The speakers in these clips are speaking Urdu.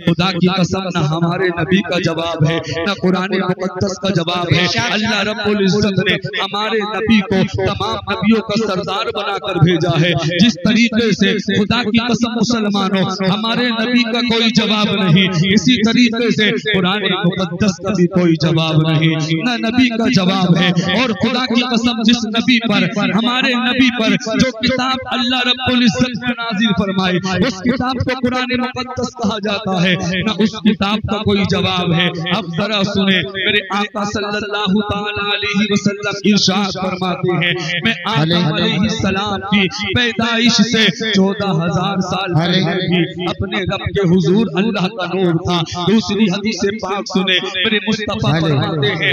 خدا کی قسم نہ ہمارے نبی کا جواب ہے نہ قرآن مقدس کا جواب ہے. اللہ رب العزت نے ہمارے نبی کو تمام نبیوں کا سردار بنا کر بھیجا ہے. جس طریقے سے خدا کی قسم مسلمانوں ہمارے نبی کا کوئی جواب نہیں، اسی طریقے سے قرآن مقدس کا بھی کوئی جواب نہیں، نہ نبی کا جواب ہے. اور خدا کی قسم جس نبی پر ہمارے نبی پر جو کتاب اللہ رب العزت نے نازل فرمائی اس کتاب کو قرآن مقدس کہا جاتا ہے، نہ اس کتاب کا کوئی جواب ہے. اب ذرا سنیں میرے آقا صلی اللہ تعالی علیہ وسلم ارشاد فرماتے ہیں میں آقا علیہ السلام کی پیدائش سے 14,000 سال پہلے بھی اپنے رب کے حضور اللہ کا نور تھا. دوسری حدیث پاک سنیں میرے مصطفیٰ فرماتے ہیں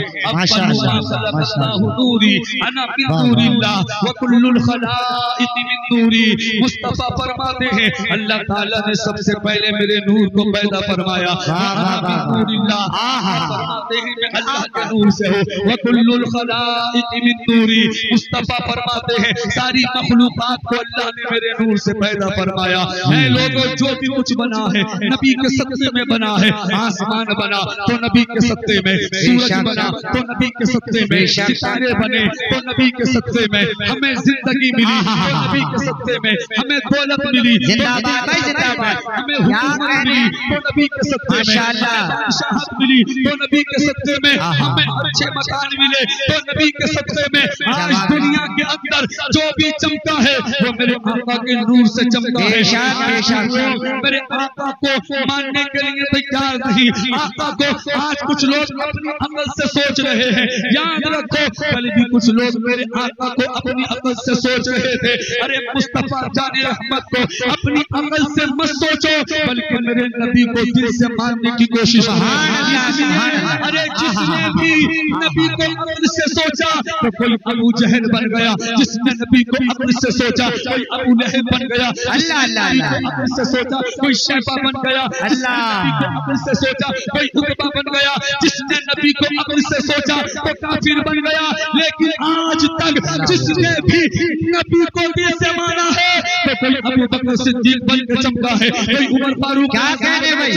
نوری انا من نور اللہ وکل الخلائق من نوری. مصطفیٰ فرماتے ہیں اللہ تعالیٰ نے سب سے پہلے میرے نور کو پیدا فرمایا. نور اللہ فرماتے ہیں میں اللہ کے نور سے ہوں وکل الخلائق من نوری. مصطفیٰ فرماتے ہیں ساری مخلوقات کو اللہ نے میرے نور سے پیدا فرمایا. اے لوگوں جو بھی کچھ بنا ہے نبی کے صدقے میں بنا ہے. آسمان بنا تو نبی کے صدقے میں، سورج بنا تو نبی کے صدقے میں، ستارے بنے تو نبی کے صدقے میں، ہمیں زندگی ملی تو نبی کے صدقے میں، ہمیں دولت ملی تو ہمیں حکومت ملی تو نبی کے صدقے میں، ہمیں شہادت ملی تو نبی کے صدقے میں، ہمیں اچھے مکان ملے تو نبی کے صدقے میں. آج دنیا کے اندر جو بھی چمکا ہے وہ میرے آقا کے نور سے چمکا ہے. میرے آقا کو ماننے کے لیے تیار نہیں. آقا کو آج کچھ لوگ اپنی عقل سے سوچ رہے ہیں. یاد رکھو کل بھی کچھ لوگ میرے آقا کو اپنی عقل سے سوچ رہے تھے. ارے مصطفیٰ جان رحمت کو اپنی عقل سے مت سوچو بلکہ میرے نبی کو دل سے ماننے کی کوشش. ارے جس نے بھی نبی کو عقل سے سوچا تو کوئی ابو جہل بن گیا، جس نے نبی کو عقل سے سوچا کوئی ابو لہب بن گیا، عقل سے سوچا کوئی شیبہ بن گیا، عقل سے سوچا کوئی عتبہ بن گیا، جس نے نبی کو عقل سے سوچا تو کافر بن گیا. لیکن آج تک جس نے بھی نبی کو دل سے مانا ہے تو کوئی ابو بکر صدیق بن کے چمکا ہے، کوئی عمر فاروق کیا کہنے بھائی،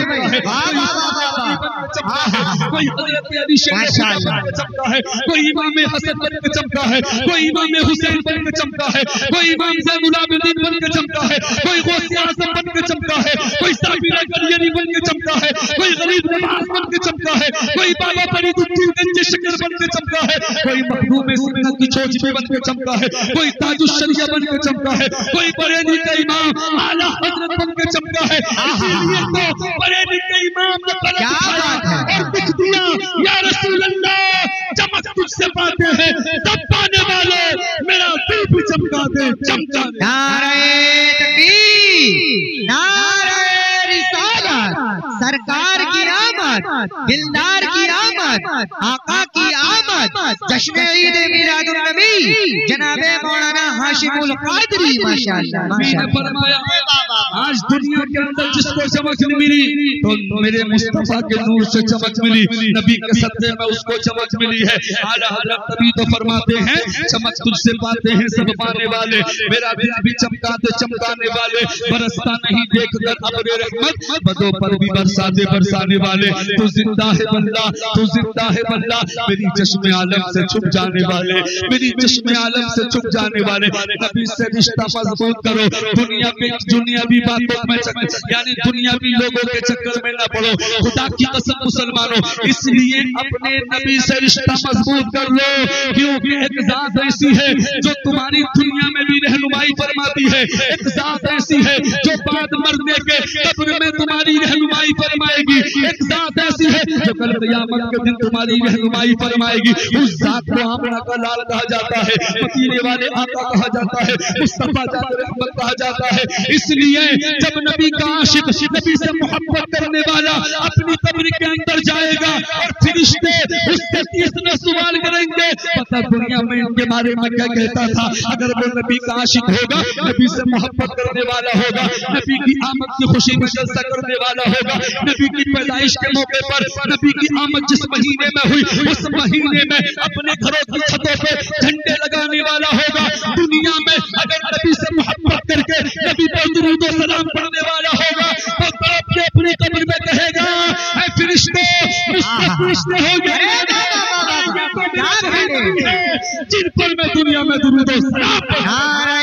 کوئی حضرت علی شیخ بن کے چمکا ہے، کوئی امام حسن بن کے چمکا ہے، کوئی امام حسین بن کے چمکا ہے، کوئی امام زین العابدین بن کے چمکا ہے، کوئی غوث اعظم بن کے چمکا ہے، کوئی صابر گلیانی بن کے چمکا ہے، کوئی غریب نواز بن کے چمکا ہے، کوئی بابا فرید الدین گنج شکر بن کے چمکا ہے، کوئی مخدوم سنت کی چوچی بن کے چمکا ہے، کوئی تاج الشریعہ بن کے چمکا ہے، کوئی بریلی کا امام اعلیٰ حضرت بن کے چمکا ہے. اسی لیے تو بریلی کے امام نے قلم اٹھایا اور لکھ دیا یا رسول اللہ چمک تجھ سے پاتے ہیں سب پانے والے میرا دل بھی چمکا دے. چمکا دے. نعرہ تکبیر، نعرہ رسالت، سرکار کی آمد، دلدار کی آمد، آقا کی آمد، جشن عید میلاد النبی جناب مولانا ہاشم القادری ماشاءاللہ فرمایا آج دنیا کے اندر جس کو چمک ملی تو میرے مصطفیٰ کے نور سے چمک ملی، نبی کے صدقے میں اس کو چمک ملی ہے. اعلیٰ حضرت نبی تو فرماتے ہیں چمک تجھ سے پاتے ہیں سب پانے والے، میرا دل بھی چمکا دے چمکانے والے، برستا نہیں دیکھ کر ابر رحمت بدوں پر بھی برساتے برسانے والے. تو زندہ ہے بندہ، تو زندہ ہے بندہ، میری چشم عالم سے چھپ جانے والے، میری چشم عالم سے چھپ جانے والے. نبی سے رشتہ مضبوط کرو، دنیاوی باتوں میں یعنی دنیاوی لوگوں کے چکر میں نہ پڑو. خدا کی قسم مسلمانوں اس لیے اپنے نبی سے رشتہ مضبوط کر لو، کیونکہ ایک ذات ایسی ہے جو تمہاری دنیا میں بھی رہنمائی فرماتی ہے، ایک ذات ایسی ہے جو بعد مرنے کے قبر میں تمہاری رہنمائی فرمائے گی، ایک ذات ایسی ہے جو کل قیامت کے دن تمہاری رہنمائی فرمائے گی. اس ذات کو آمنہ کا لال کہا جاتا ہے، مدینے والے آقا کہا جاتا ہے، مصطفیٰ جان رحمت کہا جاتا ہے. اس لیے جب نبی کا عاشق نبی سے محبت کرنے والا اپنی قبر کے اندر جائے گا اور فرشتے اس سے تیسرا سوال کریں گے پتہ دنیا میں ان کے بارے میں کیا کہتا تھا. اگر وہ نبی کا عاشق ہوگا، نبی سے محبت کرنے والا ہوگا، نبی کی آمد کی خوشی میں جلسہ کرنے والا ہوگا، نبی کی پیدائش کے موقع پر نبی کی آمد جس مہینے میں ہوئی اس مہینے میں اپنے گھروں کی چھتوں پہ جھنڈے لگانے والا ہوگا. دنیا میں اگر نبی سے محبت کر کے نبی پر درود و سلام پڑھنے والا ہوگا تو اپنی قبر میں کہے جشن ہو گیا جن پر میں دنیا میں درود و سلام نعرہ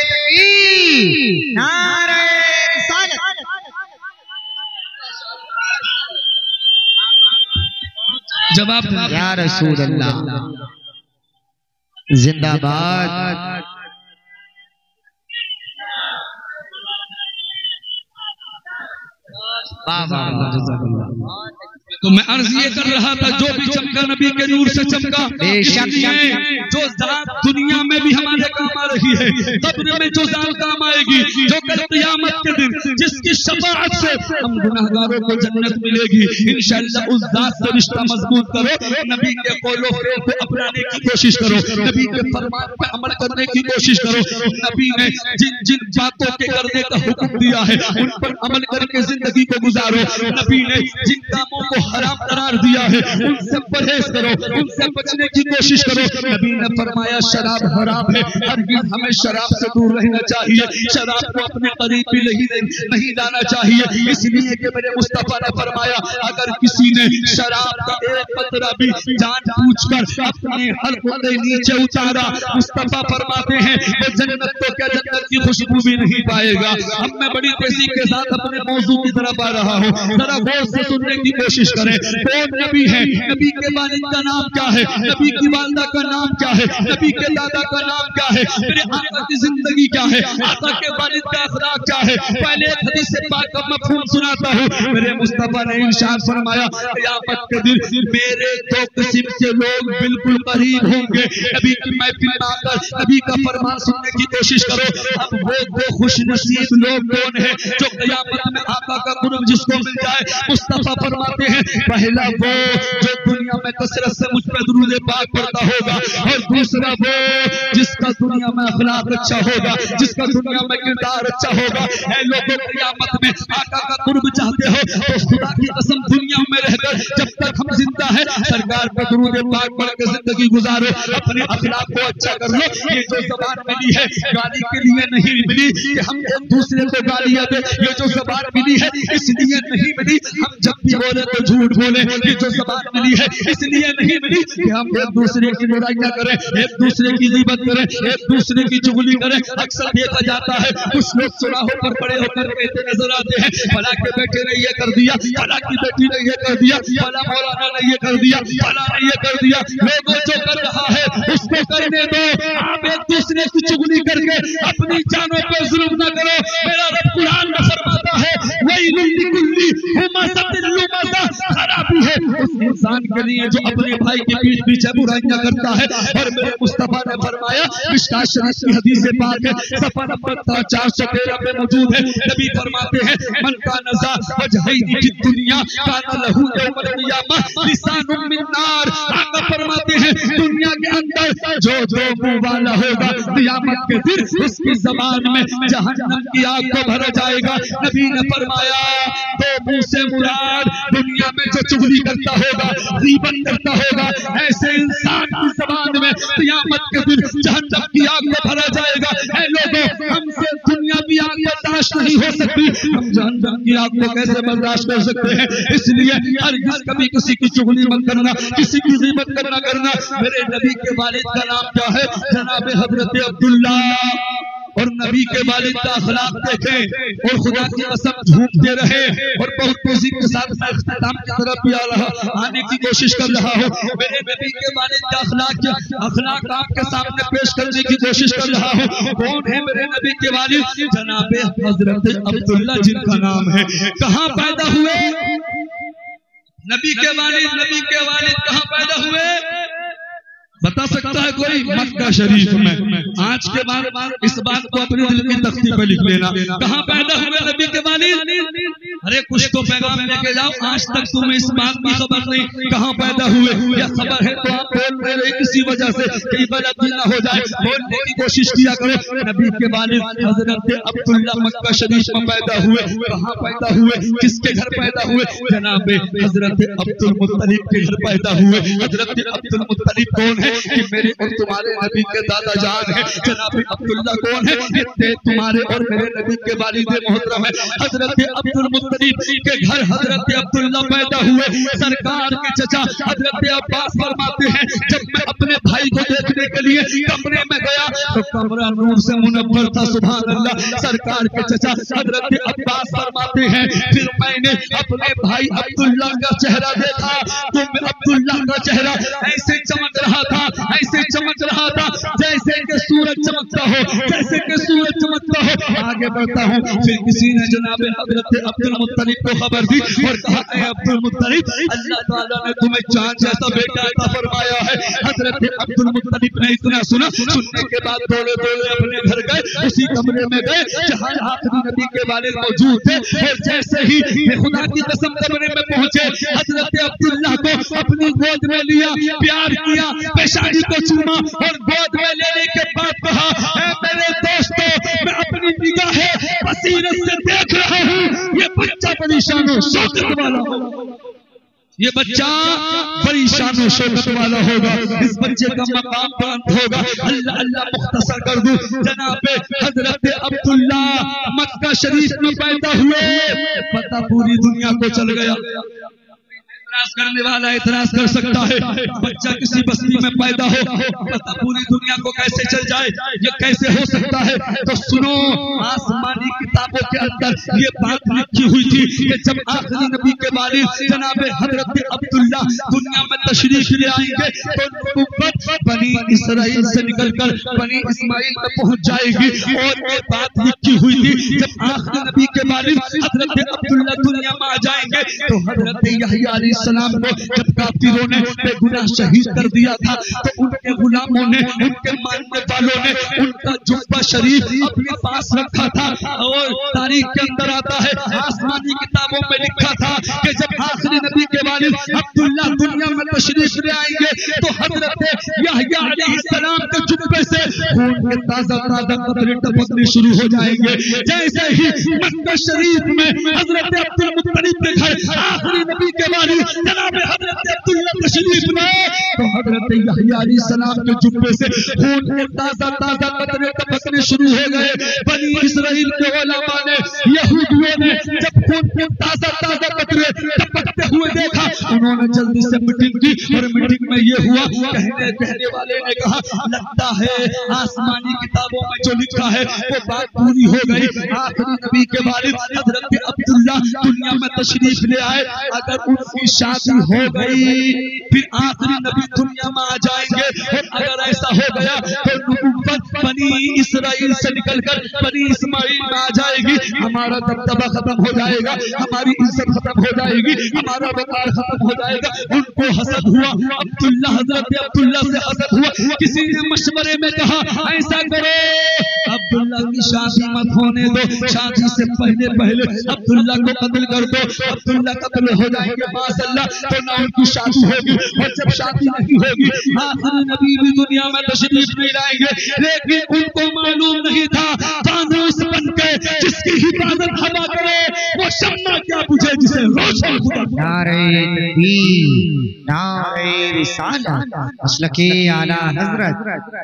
تکبیر، نعرہ رسالت. جواب یا رسول اللہ زندہ باد. تو میں عرض یہ کر رہا تھا جو بھی چمکا نبی کے نور سے چمکا، جو ذات دنیا میں بھی ہمارے کام آ رہی ہے قبر میں جو ذات کام آئے گی، جو کل قیامت کے دن جس کی شفاعت سے ہم گناہگاروں کو جنت ملے گی، انشاءاللہ اس ذات سے رشتہ مضبوط کرو، نبی کے قول و فعل کو اپنانے کی کوشش کرو، نبی کے فرمان پہ عمل کرنے کی کوشش کرو. نبی نے جن جن باتوں کے کرنے کا حکم دیا ہے ان پر عمل کر کے زندگی کو گزارو. نبی نے جن کاموں کو حرام قرار دیا ہے ان سے پرہیز کرو، ان سے بچنے کی کوشش کرو. نبی نے فرمایا شراب حرام ہے، ہرگز ہمیں شراب سے دور رہنا چاہیے، شراب کو اپنے قریب بھی نہیں لانا چاہیے، اس لیے کہ میرے مصطفیٰ نے فرمایا اگر کسی نے شراب کا ایک قطرہ بھی جان بوجھ کر اپنے حلق سے نیچے اتارا، مصطفیٰ فرماتے ہیں وہ جنت تو کیا جنت کی خوشبو بھی نہیں پائے گا. اب میں بڑی تیزی کے ساتھ اپنے موضوع کی طرف آ رہا ہوں، ذرا غور سے سننے کی کوشش کریں. کون نبی ہے؟ نبی کے والد کا نام کیا ہے؟ نبی کی والدہ کا نام کیا ہے؟ نبی کے دادا کا نام کیا ہے؟ میرے آقا کی زندگی کیا ہے؟ آقا کے والد کا اخلاق کیا ہے؟ پہلے ایک حدیث پاک کا مفہوم سناتا ہوں. میرے مصطفیٰ نے ارشاد فرمایا قیامت کے دن میرے دو قسم کے لوگ بالکل قریب ہوں گے. نبی کی محفل میں آ کر نبی کا فرمان سننے کی کوشش کرو. اب وہ دو خوش نصیب لوگ کون ہیں جو قیامت میں آقا کا قرب جس کو مل جائے؟ مصطفیٰ فرماتے ہیں پہلا وہ جو دنیا میں کثرت سے مجھ پہ درود پاک پڑھتا ہوگا، اور دوسرا وہ جس کا دنیا میں اخلاق اچھا ہوگا، جس کا دنیا میں کردار اچھا ہوگا. اے لوگوں قیامت میں آقا کا قرب چاہتے ہو تو خدا کی قسم دنیا میں رہ کر جب تک ہم زندہ ہیں سرکار پہ درود پاک پڑھ کے زندگی گزارو، اپنے اخلاق کو اچھا کر لو. یہ جو زبان ملی ہے گالی کے لیے نہیں ملی کہ ہم ایک دوسرے کو گالیاں دیں، یہ جو زبان ملی ہے اس لیے نہیں ملی ہم جب بھی بولے تو جھوٹ بولے. یہ جو زبان ملی ہے اس لیے نہیں ملی کہ ہم ایک دوسرے کی برائیاں کریں، ایک دوسرے کی غیبت کریں، ایک دوسرے کی چغلی کریں. اکثر دیکھا جاتا ہے کچھ لوگ سراہوں پر پڑے ہو کر کہتے نظر آتے ہیں فلاں کے بیٹے نے یہ کر دیا، فلاں کی بیٹی نے یہ کر دیا، فلاں مولانا نے یہ کر دیا، فلاں نے یہ کر دیا. لوگوں جو کر رہا ہے اس کو کرنے دو، آپ ایک دوسرے کی چغلی کر کے اپنی جانوں پہ ظلم نہ کرو. میرا رب قرآن میں فرماتا ہے وَيْلٌ لِكُلِّ ہُمَزَةٍ لُمَزَةٍ، خرابی ہے اس انسان کے لیے جو اپنے بھائی کے پیچھے پیچھے برائیاں کرتا ہے. اور میرے مصطفیٰ نے فرمایا مشکاۃ شریف کی حدیث پاک ہے صفحہ نمبر 413 پہ موجود ہے. نبی فرماتے ہیں من کان ذا وجہین فی الدنیا کان لہ یوم القیامہ لسان من نار. آقا فرماتے ہیں دنیا کے اندر جو دو منہ والا ہوگا قیامت کے دن اس کی زبان میں جہنم کی آگ کو بھرا جائے گا. نبی نے فرمایا دو منہ سے مراد دنیا میں جو چغلی کرتا ہوگا، غیبت کرتا ہوگا، ایسے انسان کی زبان میں قیامت کے دن جہنم کی آگ میں بھرا جائے گا. اے لوگوں ہم سے دنیا کی آگ برداشت نہیں ہو سکتی، ہم جہنم کی آگ کو کیسے برداشت کر سکتے ہیں؟ اس لیے ہرگز کبھی کسی کی چغلی مت کرنا، کسی کی غیبت کرنا. میرے نبی کے والد کا نام کیا ہے؟ جناب حضرت عبداللہ. اور نبی کے والد کا اخلاق دیکھیں اور خدا کی قسم جھومتے رہے. اور بہت تیزی کے ساتھ میں اختتام کی طرف بھی آنے کی کوشش کر رہا ہوں. میرے نبی کے والد کا اخلاق آپ کے سامنے پیش کرنے کی کوشش کر رہا ہوں. کون ہے میرے نبی کے والد؟ جناب حضرت عبداللہ جن کا نام ہے. کہاں پیدا ہوئے نبی کے والد کہاں پیدا ہوئے؟ بتا سکتا ہے کوئی؟ مکہ شریف میں. آج کے بعد اس بات کو اپنے دل کی تختی پہ لکھ لینا. کہاں پیدا ہوئے نبی کے والد؟ ارے کچھ تو پیغام لے کے جاؤ. آج تک تمہیں اس بات کی خبر نہیں کہاں پیدا ہوئے. یا خبر ہے تو آپ بول رہے کسی وجہ سے کئی غلطی نہ ہو جائے، بولنے کی کوشش کیا کرو. نبی کے والد حضرت عبداللہ مکہ شریف میں پیدا ہوئے. کہاں پیدا ہوئے؟ کس کے گھر پیدا ہوئے؟ جناب حضرت عبد المطلب کے گھر پیدا ہوئے. حضرت عبد المطلب کون ہے؟ ہے کہ میرے اور تمہارے نبی کے دادا جان ہیں جناب عبداللہ کون ہے؟ یہ تمہارے اور میرے نبی کے والد محترم ہے حضرت عبد المطلب کے گھر حضرت عبداللہ پیدا ہوئے. سرکار کے چچا حضرت عباس فرماتے ہیں جب میں اپنے بھائی کو دیکھنے کے لیے کمرے میں گیا تو کمرہ نور سے منور تھا. سبحان اللہ. سرکار کے چچا حضرت عباس فرماتے ہیں پھر میں نے اپنے بھائی عبداللہ کا چہرہ دیکھا تو عبداللہ کا چہرہ ایسے چمک رہا تھا ایسے چمک رہا تھا جیسے کہ سورج چمکتا ہو جیسے کہ سورج چمکتا ہو. آگے بڑھتا ہوں. پھر کسی نے جناب حضرت عبد المطلب کو خبر دی اور کہا اے عبد المطلب اللہ تعالیٰ نے تمہیں چاند جیسا بیٹا عطا فرمایا ہے. حضرت عبد المطلب نے اتنا سنا سننے کے بعد دوڑے دوڑے اپنے گھر گئے. اسی کمرے میں گئے جہاں آخری نبی کے والد موجود تھے اور جیسے ہی خدا کی قسم کمرے میں پہنچے حضرت عبداللہ کو اپنی گود میں لیا پیار کیا پیشانی کو چوما اور گود میں لینے کے بعد کہا اے میرے دوستو میں اپنی نگاہ بصیرت سے دیکھ رہا ہوں یہ بچہ بڑی شان و شوکت والا ہوگا. یہ بچہ بڑی شان و شوکت والا ہوگا. اس بچے کا مقام بلند ہوگا. اللہ اللہ مختصر کر دوں جناب حضرت عبداللہ مکہ شریف میں پیدا ہوئے پتہ پوری دنیا کو چل گیا. اعتراض کرنے والا اعتراض کر سکتا ہے بچہ کسی بستی میں پیدا ہو پتہ پوری دنیا کو کیسے چل جائے یہ کیسے ہو سکتا ہے؟ تو سنو آسمانی کتابوں کے اندر یہ بات لکھی ہوئی تھی کہ جب آخری نبی کے والد جناب حضرت عبداللہ دنیا میں تشریف لے آئیں گے تو نبوت بنی اسرائیل سے نکل کر بنی اسماعیل میں پہنچ جائے گی. اور یہ بات لکھی ہوئی تھی جب آخری نبی کے والد حضرت عبداللہ دنیا میں آ جائیں گے تو حضرت یحییٰ علیہ السلام کو جب کافروں نے بے گناہ شہید کر دیا تھا تو ان کے غلاموں نے ان کے ماننے والوں نے ان کا جبہ شریف اپنے پاس رکھا تھا. اور تاریخ کے اندر آتا ہے آسمانی کتابوں میں لکھا تھا کہ جب آخری نبی کے والد عبداللہ دنیا میں تشریف لے آئیں گے تو حضرت یحییٰ علیہ السلام کے جبے سے خون کے تازہ تازہ قطرے ٹپکنے شروع ہو جائیں گے. جیسے ہی مکہ شریف میں حضرت عبد المطلب کے گھر آخری نبی کے والد جناب حضرت عبداللہ تشریف میں تو حضرت یحییٰ علیہ السلام کے جبے سے خون کے تازہ تازہ قطرے ٹپکنے شروع ہو گئے. بنی اسرائیل کے علماء نے یہودیوں نے جب خون کے تازہ تازہ قطرے ٹپکتے ہوئے دیکھا انہوں نے جلدی سے میٹنگ کی اور میٹنگ میں یہ ہوا کہنے والے نے کہا لگتا ہے آسمانی کتابوں میں جو لکھا ہے وہ بات پوری ہو گئی. آخری نبی کے والد حضرت عبداللہ دنیا میں تشریف لے آئے اگر ان کی شادی ہو گئی پھر آخری نبی دنیا میں آ جائیں گے اور اگر ایسا ہو گیا تو نبوت بنی اسرائیل سے نکل کر بنی اسماعیل میں آ جائے گی. ہمارا دبدبہ ختم ہو جائے گا ہماری عزت ختم ہو جائے گی ہمارا وقار ختم ہو جائے گا. ان کو حسد ہوا عبداللہ حضرت عبداللہ سے حسد ہوا. کسی نے مشورے میں کہا ایسا کرو عبداللہ کی شادی مت ہونے دو شادی سے پہلے عبداللہ کو قتل کر دو. عبداللہ قتل ہو جائیں گے ماشاءاللہ تو نہ ان کی شادی ہوگی اور جب شادی نہیں ہوگی آخری نبی بھی دنیا میں تشریف نہیں لائیں گے. لیکن ان کو معلوم نہیں تھا فانوس بن کے جس کی حفاظت ہوا کرے وہ شمع کیا بجھے جسے روشن خدا. نعرہ تکبیر نعرہ رسالت مسلک اعلی حضرت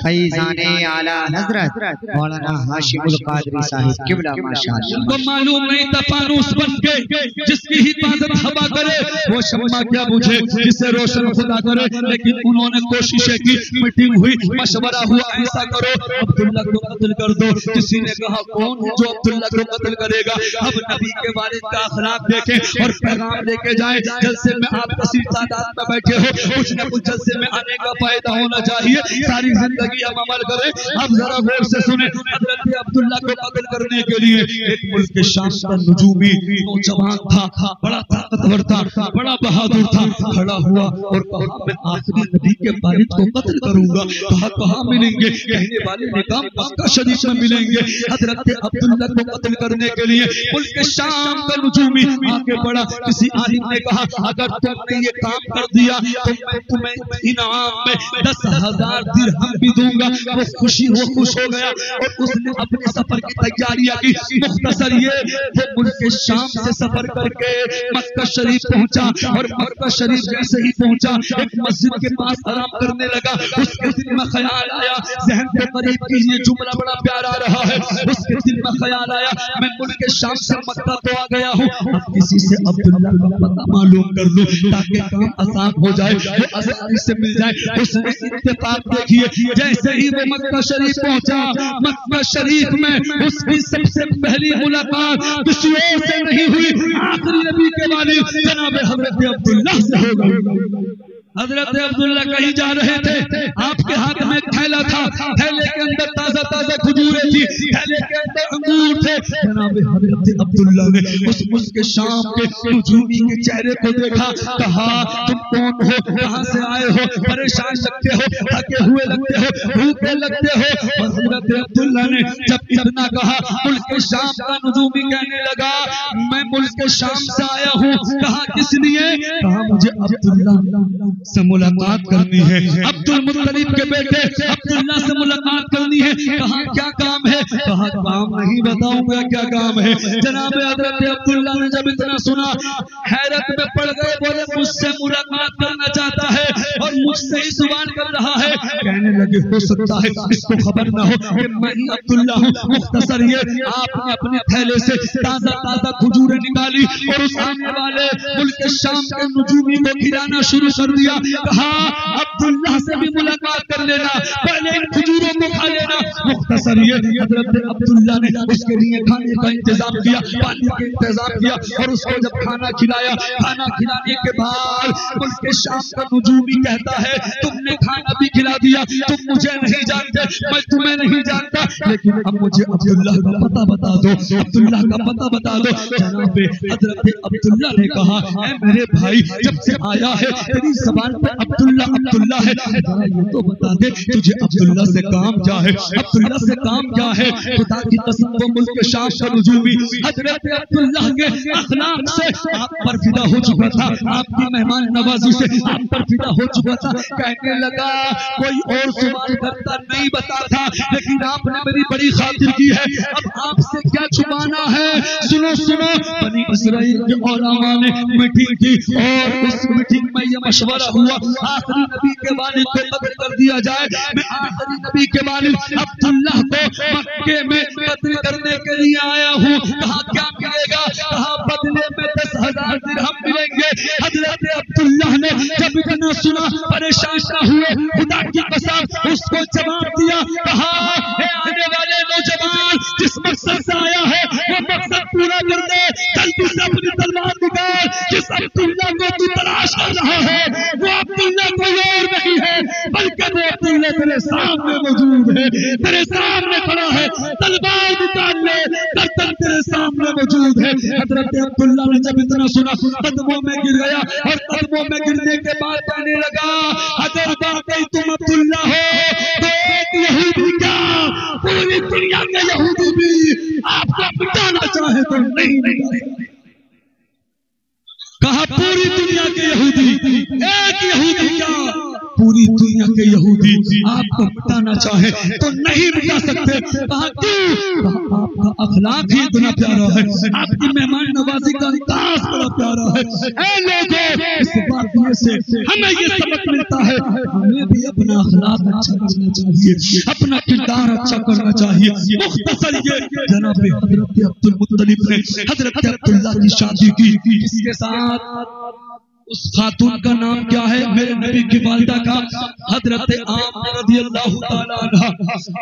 فیضان اعلی حضرت مولانا ہاشم القادری صاحب قبلہ ماشاءاللہ. ان کو معلوم نہیں تھا فانوس بن کے جس کی حفاظت ہوا کرے وہ شمع کیا بجھے جسے روشن خدا کرے. لیکن انہوں نے کوششیں کی میٹنگ ہوئی مشورہ ہوا ایسا کرو عبداللہ کو قتل کر دو. کسی نے کہا کون ہے جو عبداللہ کو قتل کرے گا؟ اب نبی کے والد کا اخلاق دیکھیں اور پیغام لے کے جائیں. جلسے میں آپ کثیر تعداد میں بیٹھے ہو کچھ نہ کچھ جلسے میں آنے کا فائدہ ہونا چاہیے. ساری زندگی ہم عمل کریں. اب ذرا غور سے سنیں حضرت عبداللہ کو قتل کرنے کے لیے ایک ملک کے شام کا نجومی نوجوان تھا بڑا طاقتور تھا بڑا بہادر تھا. کھڑا ہوا اور کہا میں آخری نبی کے والد کو قتل کروں گا. کہاں ملیں گے؟ کہنے والے نے کہا مکہ شریف میں ملیں گے. حضرت عبداللہ کو قتل کرنے کے لیے ملک شام کا نجومی آگے بڑھا. کسی عالم نے کہا اگر تم نے یہ کام کر دیا تو میں تمہیں انعام میں 10,000 درہم بھی دوں گا. وہ خوش ہو گیا اور اس نے اپنے سفر کی تیاریاں کی. مختصر یہ وہ ملک شام سے سفر کر کے مکہ مکہ شریف پہنچا اور مکہ شریف جیسے ہی پہنچا ایک مسجد کے پاس آرام کرنے لگا. اس کے دل میں خیال آیا, ذہن کے قریب کی یہ جملہ بڑا پیارا رہا ہے. اس کے دل میں خیال آیا میں ملک شام سے مکہ تو آ گیا ہوں, اب کسی سے عبداللہ کا پتہ معلوم کر لوں تاکہ کام آسان ہو جائے, وہ آسانی سے مل جائے. اس نے اتفاق دیکھیے جیسے ہی وہ مکہ شریف پہنچا, مکہ شریف میں اس کی سب سے پہلی ملاقات کسی اور سے نہیں ہوئی, آخری نبی کے والد جناب حضرت عبداللہ سے ہو گئی. حضرت عبداللہ کہیں جا رہے تھے, آپ کے ہاتھ میں ایک تھیلا تھا, تھیلے کے اندر تازہ تازہ کھجوریں تھی, تھیلے کے اندر انگور تھے. جناب حضرت عبداللہ نے اس ملک شام کے نجومی کے چہرے کو دیکھا, کہا تم کون ہو, کہاں سے آئے ہو, پریشان لگتے ہو, تھکے ہوئے لگتے ہو, بھوکے لگتے ہو. اور حضرت عبداللہ نے جب اتنا کہا, ملک شام کا نجومی کہنے لگا میں ملک شام سے آیا ہوں. کہا کس لیے, کہا مجھے عبداللہ سے ملاقات کرنی ہے, عبد المطلب کے بیٹے عبداللہ سے ملاقات کرنی ہے. کہا کیا کام ہے, کہا کام نہیں بتاؤں گا کیا کام ہے. جناب حضرت عبداللہ نے جب اتنا سنا حیرت میں پڑ گئے, بولے مجھ سے ملاقات کرنا چاہتا ہے اور مجھ سے ہی سوال کر رہا ہے. کہنے لگے ہو سکتا ہے اس کو خبر نہ ہو کہ میں ہی عبداللہ ہوں. مختصر یہ آپ نے اپنے تھیلے سے تازہ تازہ کھجوریں نکالی اور اس آنے والے ملک شام کے نجومی کو کھلانا شروع کر دیا. کہا عبداللہ سے بھی ملاقات کر لینا, پہلے ان کھجوروں کو کھا لینا. مختصر یہ حضرت عبداللہ نے اس کے لیے کھانے کا انتظام کیا, پانی کا انتظام کیا اور اس کو جب کھانا کھلایا, کھانا کھلانے کے بعد ملک شام کا نجومی کہتا ہے تم نے کھانا بھی کھلا دیا, تم مجھے نہیں جانتے, میں تمہیں نہیں جانتا, لیکن اب مجھے عبداللہ کا پتہ بتا دو, عبداللہ کا پتہ بتا دو. جناب حضرت عبداللہ نے کہا اے میرے بھائی جب سے آیا ہے تیری زبان پہ عبداللہ عبداللہ ہے, یہ تو بتا دے تجھے عبداللہ سے کام کیا ہے, عبداللہ سے کام کیا ہے. خدا کی قسم وہ ملک شام کا نجومی حضرت عبداللہ کے اخلاق سے آپ پر فدا ہو چکا تھا, آپ کی مہمان نوازی سے آپ پر فدا ہو چکا تھا. کہنے لگا کوئی اور سوال کرتا نہیں بتا تھا, لیکن آپ نے میری بڑی خاطر کی ہے, اب آپ سے کیا چھپانا ہے. سنو سنو, بنی اسرائیل کے علماء نے میٹنگ کی اور اس میٹنگ میں یہ مشورہ ہوا آخری نبی کے والد کو قتل کر دیا جائے. میں آخری نبی کے والد عبداللہ کو مکے میں قتل کرنے کے لیے آیا ہوں. کہا کیا ملے گا, کہا بدلے میں 10,000 درہم ملیں گے. حضرت عبداللہ نے جب اتنا سنا پریشان نہ ہوئے, خدا کی قسم اس کو جواب دیا, کہا اے آنے والے نوجوان جس مقصد سے آیا ہے وہ مقصد پورا کر دے, جلدی سے اپنی تلوار نکال. جس عبداللہ کو تو تلاش کر رہا ہے وہ عبداللہ کوئی اور نہیں ہے بلکہ وہ عبداللہ تیرے سامنے موجود ہے, تیرے سامنے کھڑا ہے, تلوار نکال لے, گردن تیرے سامنے موجود ہے. حضرت عبداللہ نے جب اتنا سنا قدموں میں گر گیا اور قدموں میں گرنے کے بعد کہنے لگا اگر واقعی تم عبداللہ ہو تو ایک یہودی کیا پوری دنیا کے یہودی بھی آپ کو مٹانا چاہے تو نہیں. کہا پوری دنیا کے یہودی, ایک یہودی کیا پوری دنیا کے یہودی آپ کو مٹانا چاہے تو نہیں مٹا سکتے. کہا کیوں, کہا آپ کا اخلاق ہی اتنا پیارا ہے, آپ کی مہمان نوازی کا انداز بڑا پیارا ہے. اے لوگوں اس واقعے سے ہمیں یہ سبق ملتا ہے ہمیں بھی اپنا اخلاق اچھا کرنا چاہیے, اپنا کردار اچھا کرنا چاہیے. مختصر یہ جناب حضرت عبد المطلب نے حضرت عبداللہ کی شادی کی. اس کے ساتھ اس خاتون کا نام کیا ہے, میرے نبی کی والدہ کا حضرت آمنہ رضی اللہ تعالیٰ عنہ.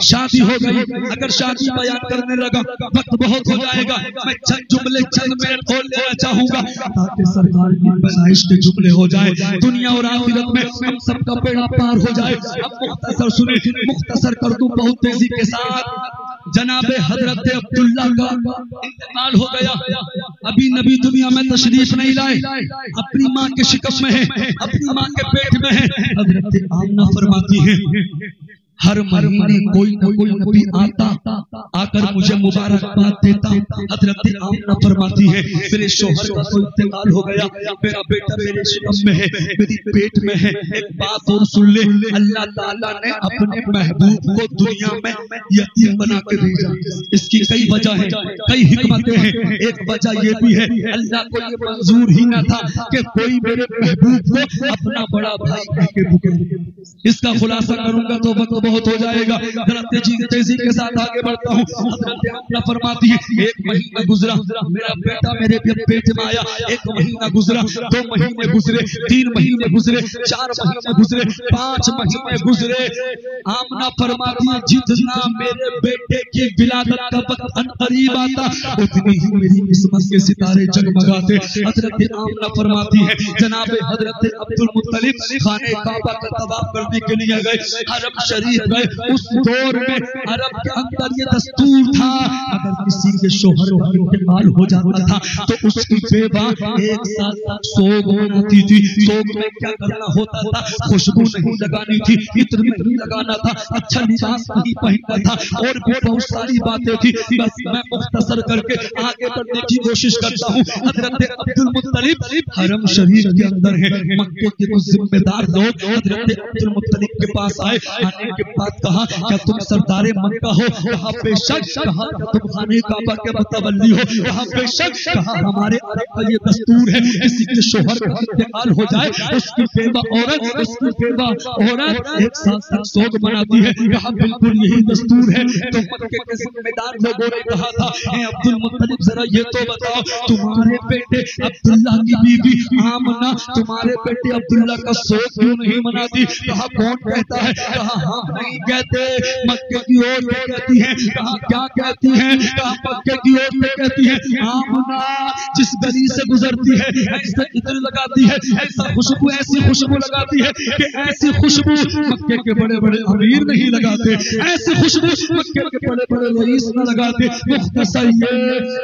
شادی ہو گئی. اگر شادی بیان کرنے لگا وقت بہت ہو جائے گا, میں چند جملے چند منٹ کھول لینا چاہوں گا تاکہ سرکار کی پیدائش کے جملے ہو جائے, دنیا اور آخرت میں ہم سب کا بیڑا پار ہو جائے. اب مختصر سنیں, مختصر کر دوں بہت تیزی کے ساتھ. جناب حضرت عبداللہ کا انتقال ہو گیا, ابھی نبی دنیا میں تشریف نہیں لائے, اپنی ماں کے شکم میں ہے, اپنی ماں کے پیٹ میں ہے. حضرت آمنہ فرماتی ہیں ہر مہینے کوئی نہ کوئی نبی آ کر مجھے مبارکباد دیتا. حضرت آمنہ فرماتی ہے میرے شوہر کا تو انتقال ہو گیا, میرا بیٹا میرے شکم میں ہے, میری پیٹ میں ہے. ایک بات اور سن لے, اللہ تعالیٰ نے اپنے محبوب کو دنیا میں یتیم بنا کے بھیجا. اس کی کئی وجہ ہیں, کئی حکمتیں ہیں. ایک وجہ یہ بھی ہے اللہ کو یہ منظور ہی نہ تھا کہ کوئی میرے محبوب کو اپنا بڑا بھائی کہہ کے پکارے. اس کا خلاصہ کروں گا تو وقت بہت ہو جائے گا, ذرا تیزی کے ساتھ آگے بڑھتا ہوں. حضرت آمنہ فرماتی ہے ایک مہینہ گزرا, میرا بیٹا میرے پیٹ میں آیا. ایک مہینہ گزرا, 2 مہینے گزرے, 3 مہینے گزرے, 4 مہینے گزرے, 5 مہینے گزرے. آمنہ فرماتی ہے جتنا میرے بیٹے کی ولادت کا وقت ان قریب آتا اتنی ہی میری قسمت کے ستارے جگمگاتے. حضرت آمنہ فرماتی ہے جناب حضرت عبد المطلب خانہ کعبہ کا طواف کرنے کے لیے گئے, حرم شریف گئے. اس دور میں عرب کے اندر یہ دستور تھا اگر کسی کے شوہر کا انتقال ہو جاتا تھا تو اس کی بیوہ 1 سال تک سوگ مناتی تھی. سوگ میں کیا کرنا ہوتا تھا, خوشبو نہیں لگانی تھی, عطر نہیں لگانا تھا, اچھا لباس نہیں پہننا تھا, اور بھی بہت ساری باتیں تھی. بس میں مختصر کر کے آگے بڑھنے کی کوشش کرتا ہوں. حضرت عبد المطلب حرم شریف کے اندر ہے. مکے کے کچھ ذمہ دار لوگ حضرت عبد المطلب کے پاس آئے. آنے کے بعد کہا کیا تم سردار مکہ ہو؟ کہا بے شک. کہا تم خانہ کعبہ کے متولی ہو؟ کہا بے شک. کہا ہمارے عرب کا یہ دستور ہے کسی کے شوہر کا انتقال ہو جائے اس کی بیوہ عورت 1 سال تک سوگ مناتی ہے. کہا بالکل یہی دستور ہے. تو مکے کے ذمہ دار لوگوں نے کہا تھا اے عبد المطلب ذرا یہ تو بتاؤ تمہارے بیٹے عبداللہ کی بیوی آمنہ تمہارے بیٹے عبداللہ کا سوگ کیوں نہیں مناتی؟ کہا کون کہتا ہے؟ کہا ہاں نہیں کہتے, مکے کی عورتیں کہتی ہیں. کہا کیا کہتی ہیں؟ کہا مکے کی عورتیں کہتی ہیں آمنہ جس گلی سے گزرتی ہے ایسا عطر لگاتی ہے, ایسا خوشبو, ایسی خوشبو لگاتی ہے کہ ایسی خوشبو مکے کے بڑے بڑے امیر نہیں لگاتے, ایسی خوشبو مکے کے بڑے بڑے رئیس نہ لگاتے. مختصر یہ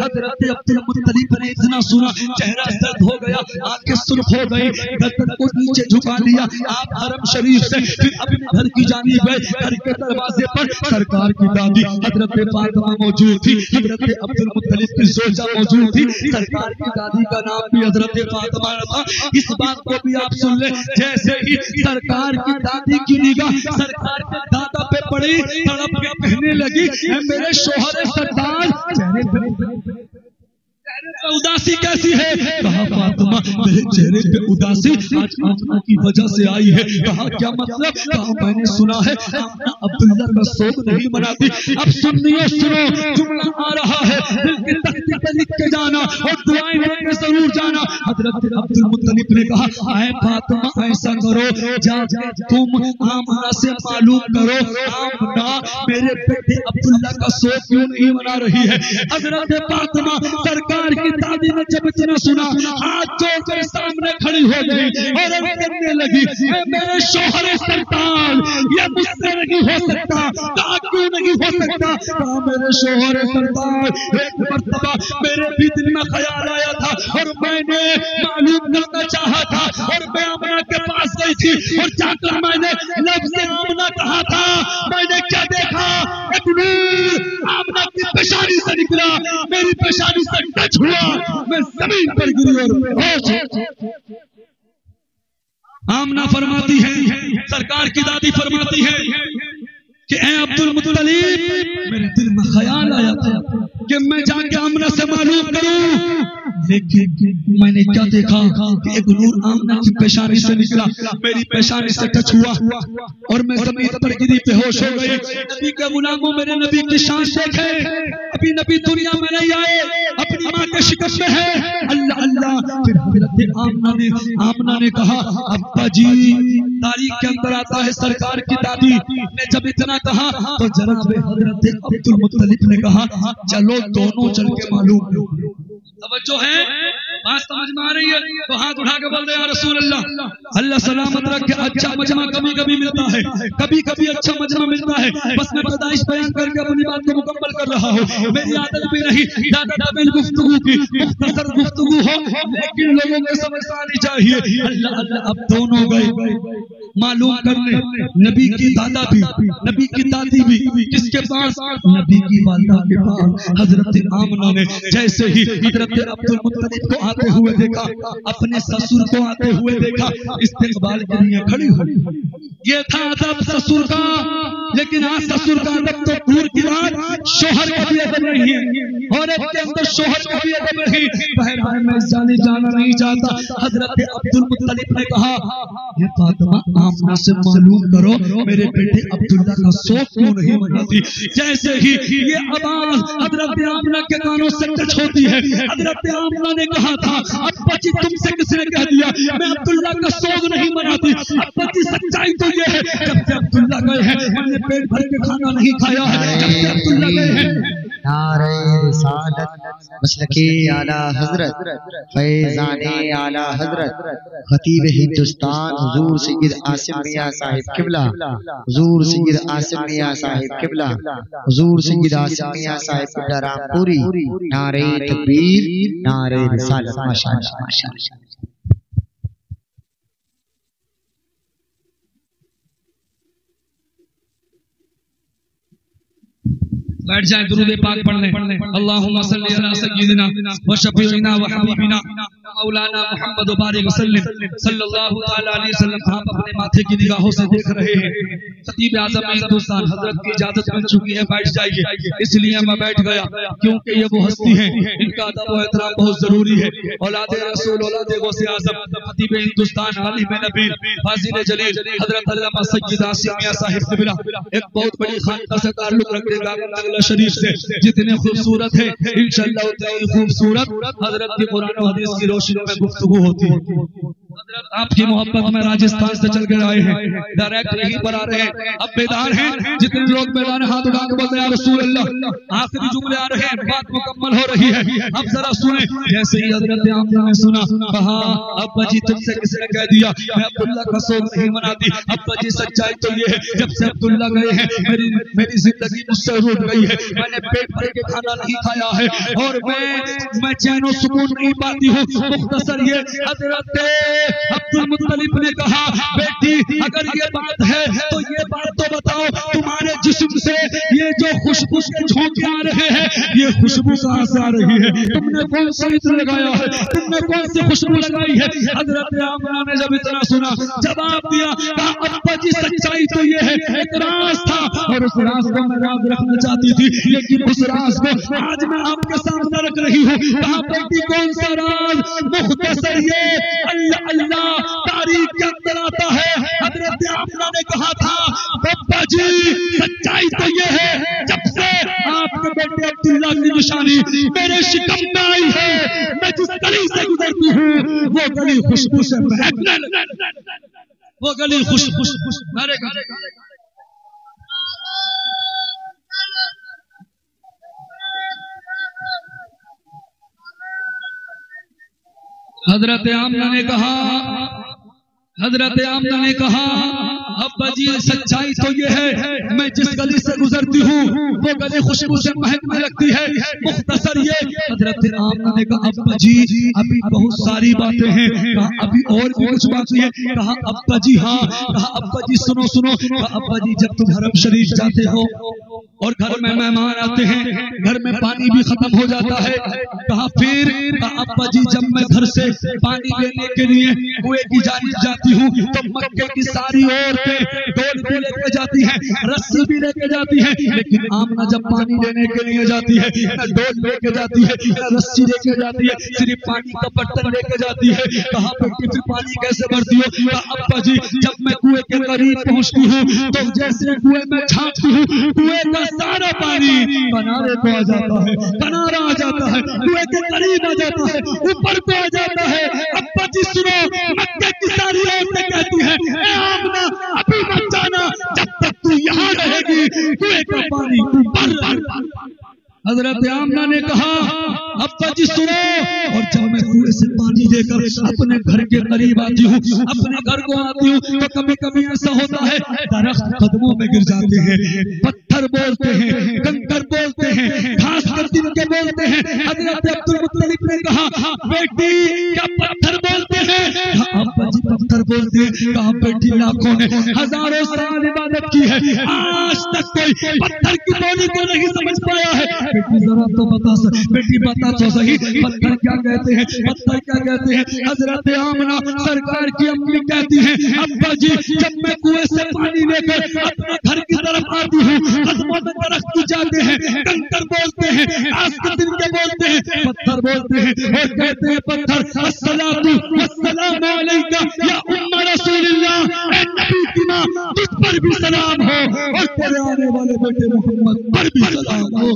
حضرت عبد المطلب نے اتنا سنا چہرہ سرد ہو گیا, آنکھیں سرخ ہو گئی, گردن کو نیچے جھکا لیا. آپ حرم شریف سے پھر اپنے گھر کی جانب گئے. گھر کے دروازے پر سرکار کی دادی حضرت فاطمہ موجود تھی, حضرت عبد المطلب کی زوجہ موجود تھی. سرکار کی دادی کا نام بھی حضرت فاطمہ تھا. اس بات کو بھی آپ سن لیں, جیسے ہی سرکار کی دادی کی نگاہ سرکار کے دادا پہ پڑی تڑپ کے کہنے لگی اے میرے شوہر سردار چہرے پہ اداسی کیسی ہے؟ کہا فاطمہ میرے چہرے پہ اداسی آج آمنہ کی وجہ سے آئی ہے. کہا کیا مطلب؟ کہا میں نے سنا ہے آمنہ عبداللہ کا سوگ نہیں مناتی. اب سنو جملہ آ رہا ہے, دل کی تختی پہ لکھ کے جانا اور دعائیں لے کے ضرور جانا. حضرت عبد المطلب نے کہا اے فاطمہ ایسا کرو, جا تم آمنہ سے معلوم کرو آمنہ میرے بیٹے عبداللہ کا سوگ کیوں نہیں منا رہی ہے. حضرت فاطمہ سرکار کی دادی نے جب اتنا سنا ہاتھ جوڑ کر سامنے کھڑی ہو گئی اور کہنے لگی اے میرے شوہر سرکار یہ مجھ سے نہیں ہو سکتا. کہا کیوں نہیں ہو سکتا؟ کہا میرے شوہر سرکار ایک مرتبہ میرے بھی دل میں خیال آیا تھا اور میں نے معلوم کرنا چاہا تھا اور میں آمنہ کے پاس گئی تھی اور جا کر میں نے لفظ آمنہ کہا تھا. میں نے کیا دیکھا؟ ایک نور آمنہ کی پیشانی سے نکلا, میری پیشانی سے ٹچ ہوا, میں زمین پر گری اور ہوش ہو. آمنہ فرماتی ہے سرکار کی دادی فرماتی ہے کہ اے عبد المطلب میرے دل میں خیال آیا تھا کہ میں جا کے آمنہ سے معلوم کروں, لیکن میں نے کیا دیکھا کہ ایک نور آمنہ کی پیشانی سے نکلا, میری پیشانی سے ٹچ ہوا اور میں زمین پر گری بے ہوش ہو گئی. نبی کے غلاموں میرے نبی کی شان دیکھے, ابھی نبی دنیا میں نہیں آئے, اپنی ماں کے شکم میں ہے. اللہ اللہ. پھر حضرت آمنہ نے کہا ابا جی, تاریخ کے اندر آتا ہے سرکار کی دادی نے جب اتنا کہا تو جناب حضرت عبد المطلب نے کہا چلو دونوں چل کے معلوم لو. توجہ ہے, بات سمجھ میں آ رہی ہے تو ہاتھ اٹھا کے بول دے یا رسول اللہ. اللہ سلامت رکھے. اچھا مجمع کبھی کبھی ملتا ہے, کبھی کبھی اچھا مجمع ملتا ہے, بس میں پیدائش بیان کر کے اپنی بات کو مکمل کر رہا ہوں. میری عادت بھی نہیں زیادہ طویل گفتگو کی, مختصر گفتگو ہو لیکن لوگوں کو سمجھ آنی چاہیے. اللہ اللہ. اب دونوں گئے, معلوم کرنے نبی کی دادا بھی نبی کی دادی بھی کس کے پاس نبی کی والدہ کے پاس حضرت آمنہ نے جیسے ہی حضرت عبد المطلب کو آتے ہوئے دیکھا اپنے سسر کو آتے ہوئے دیکھا استقبال کے لیے کھڑی ہوئی یہ تھا ادب سسر کا لیکن آج سسر کا ادب تو دور کی بات شوہر کا بھی ادب نہیں ہے عورت کے اندر شوہر کا بھی ادب نہیں بہرحال میں جانا نہیں چاہتا حضرت عبد المطلب نے کہا یہ فاطمہ آمنہ سے معلوم کرو میرے بیٹے عبداللہ کا سوف کیوں نہیں مناتی جیسے ہی یہ آواز حضرت آمنہ کے کانوں سے ٹچ ہوتی ہے حضرت آمنہ نے کہا تھا ابا جی تم سے کس نے کہہ دیا میں عبداللہ کا سوگ نہیں مناتی ابا جی سچائی تو یہ ہے جب سے عبداللہ گئے ہیں میں نے پیٹ بھر کے کھانا نہیں کھایا ہے جب سے عبداللہ گئے ہیں نعرہ رسالت مسلکی اعلیٰ حضرت فیضان اعلیٰ حضرت خطیب ہندوستان حضور سید عاصم میاں صاحب قبلہ حضور سید عاصم میاں صاحب قبلہ حضور سید عاصم میاں صاحب قبلہ رامپوری نعرہ تکبیر نعرہ رسالت ماشاءاللہ ماشاءاللہ بیٹھ جائیں درود پاک پڑھ لیں اللہم صلی علی سیدنا و شفیعنا و حبیبنا مولانا محمد و بارک وسلم صلی اللہ تعالی علیہ وسلم آپ اپنے ماتھے کی نگاہوں سے دیکھ رہے ہیں خطیب اعظم ہندوستان حضرت کی اجازت مل چکی ہے بیٹھ جائیے اس لیے میں بیٹھ گیا کیونکہ یہ وہ ہستی ہیں ان کا ادب و احترام بہت ضروری ہے اولاد رسول اولاد غوث اعظم خطیب ہندوستان عالم نبی فاضل جلیل حضرت علامہ سید عاصم میاں صاحب قبلہ ایک بہت بڑی خانقاہ سے تعلق رکھتے گا شریف سے جتنے خوبصورت ہے انشاءاللہ اتنی خوبصورت حضرت کی قرآن و حدیث کی روشنی میں گفتگو ہوتی ہے حضرت آپ کی محبت میں راجستھان سے چل کر آئے ہیں ڈائریکٹ یہیں پر آ رہے ہیں اب بیدار ہیں جتنے لوگ بیدار ہیں ہاتھ اٹھا کے بولتے ہیں یا رسول اللہ آخری جملے آ رہے ہیں بات مکمل ہو رہی ہے اب ذرا سنیں جیسے ہی حضرت آمنہ نے سنا کہا ابا جی تم سے کس نے کہہ دیا میں عبداللہ کا سوگ نہیں مناتی ابا جی سچائی تو یہ ہے جب سے عبداللہ گئے ہیں میری زندگی مجھ سے روٹ گئی ہے میں نے پیٹ بھر کے کھانا نہیں کھایا ہے اور میں چین و سکون نہیں پاتی ہوں مختصر یہ حضرت عبد المطلب نے کہا بیٹی اگر یہ بات ہے تو یہ بات تو بتاؤ تمہارے جسم سے یہ جو خوشبو کے جھونکے آ رہے ہیں یہ خوشبو کہاں سے آ رہی ہے تم نے کون سا عطر لگایا ہے تم نے کون سی خوشبو لگائی ہے حضرت آمنہ نے جب اتنا سنا جواب دیا کہا ابا جی سچائی تو یہ ہے ایک راز تھا اور اس راز کو میں یاد رکھنا چاہتی تھی لیکن اس راز کو آج میں آپ کے سامنے رکھ رہی ہوں کہا بیٹی کون سا راز مختصر یہ اللہ اللہ تاریخ کے اندر آتا ہے حضرت آمنہ نے کہا تھا ابا جی سچائی تو یہ ہے جب سے آپ کے بیٹے عبداللہ کی نشانی میرے شکم میں آئی ہے میں جس گلی سے گزرتی ہوں وہ گلی خوشبو سے مہکنے لگی وہ گلی خوشبو نعرے گا حضرت آمنہ نے کہا ابا جی سچائی تو یہ ہے میں جس گلی سے گزرتی ہوں وہ گلی خوشبو سے مہکنے لگتی ہے مختصر یہ حضرت آمنہ نے کہا ابا جی ابھی بہت ساری باتیں ہیں کہا ابھی اور بھی کچھ باتیں ہیں کہا ابا جی ہاں کہا ابا جی سنو کہا ابا جی جب تم حرم شریف جاتے ہو اور گھر میں مہمان آتے ہیں گھر میں پانی بھی ختم ہو جاتا ہے کہا پھر کہا ابا جی جب میں گھر سے پانی لینے کے لیے کنویں کی جانب جاتی ہوں تو مکے کی ساری عورتیں ڈول بھی لے کے جاتی ہیں رسی بھی لے کے جاتی ہیں لیکن آمنہ جب پانی لینے کے لیے جاتی ہے نہ ڈول لے کے جاتی ہے نہ رسی لے کے جاتی ہے صرف پانی کا برتن لے کے جاتی ہے کہا بیٹی پھر پانی کیسے بھرتی ہو کہا ابا جی جب میں کنویں کے قریب پہنچتی ہوں تو جیسے کنویں میں جھانکتی ہوں کنویں کا سارا پانی کنارے کو آ جاتا ہے کنارہ آ جاتا ہے کنویں کے قریب آ جاتا ہے اوپر کو آ جاتا ہے ابا جی سنو مکے کی ساری عورتیں کہتی ہیں اے آمنہ ابھی مت جانا جب تک تو یہاں رہے گی کنویں کا پانی اوپر حضرت آمنہ نے کہا ابا جی سنو اور جب میں کنویں سے پانی لے کر اپنے گھر کے قریب آتی ہوں اپنے گھر کو آتی ہوں تو کبھی کبھی ایسا ہوتا ہے درخت قدموں میں گر جاتے ہیں پتھر بولتے ہیں کنکر بولتے ہیں گھاس کر دن کے بولتے ہیں حضرت عبد المطلب نے کہا بیٹی کیا پتھر بولتے ہیں ابا جی پتھر بولتے ہیں کہاں بیٹھی لاکھوں نے ہزاروں سال عبادت کی ہے آج تک کوئی پتھر کی بولی کو نہیں سمجھ پایا ہے. بیٹی ذرا تو بتا بیٹی بتا تو صحیح پتھر کیا کہتے ہیں پتھر کیا کہتے ہیں. حضرت آمنہ سرکار کی امی کہتی ہیں ابا جی جب میں کنویں سے پانی لے کر اپنے گھر کی طرف آتی ہوں قدموں میں درخت کی جاتے ہیں کنکر بولتے ہیں آس کے دن کے بولتے ہیں پتھر بولتے ہیں اور کہتے ہیں پتھر الصلاۃ والسلام علیکہ یا ام رسول اللہ اے نبی کی ماں تجھ پر بھی سلام ہو اور تیرے آنے والے بیٹے محمد پر بھی سلام ہو.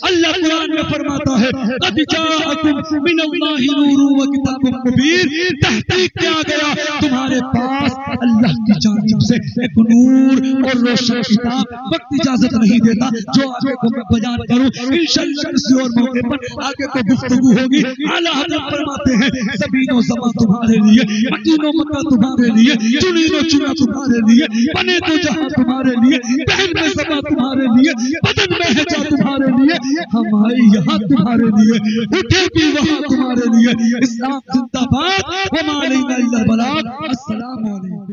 اللہ قرآن میں فرماتا ہے قد جاءکم من اللہ نور و کتاب مبین تحقیق کیا گیا تمہارے پاس اللہ کی جانب سے ایک نور اور روشن کتاب. وقت اجازت نہیں دیتا جو آگے کو میں بیان کروں انشاءاللہ کسی اور موقع پر آگے کو گفتگو ہوگی. اعلیٰ حضرت فرماتے ہیں زمین و زمان تمہارے لیے مکین و مکہ تمہارے لیے چنین و چنا تمہارے لیے بنے تو جہاں تمہارے لیے بہن میں زبا تمہارے لیے بدن میں ہے جا تمہارے لیے ہم آئے یہاں تمہارے لیے اٹھے بھی وہاں تمہارے لیے. اسلام زندہ باد وما علینا الا البلاغ. السلام علیکم.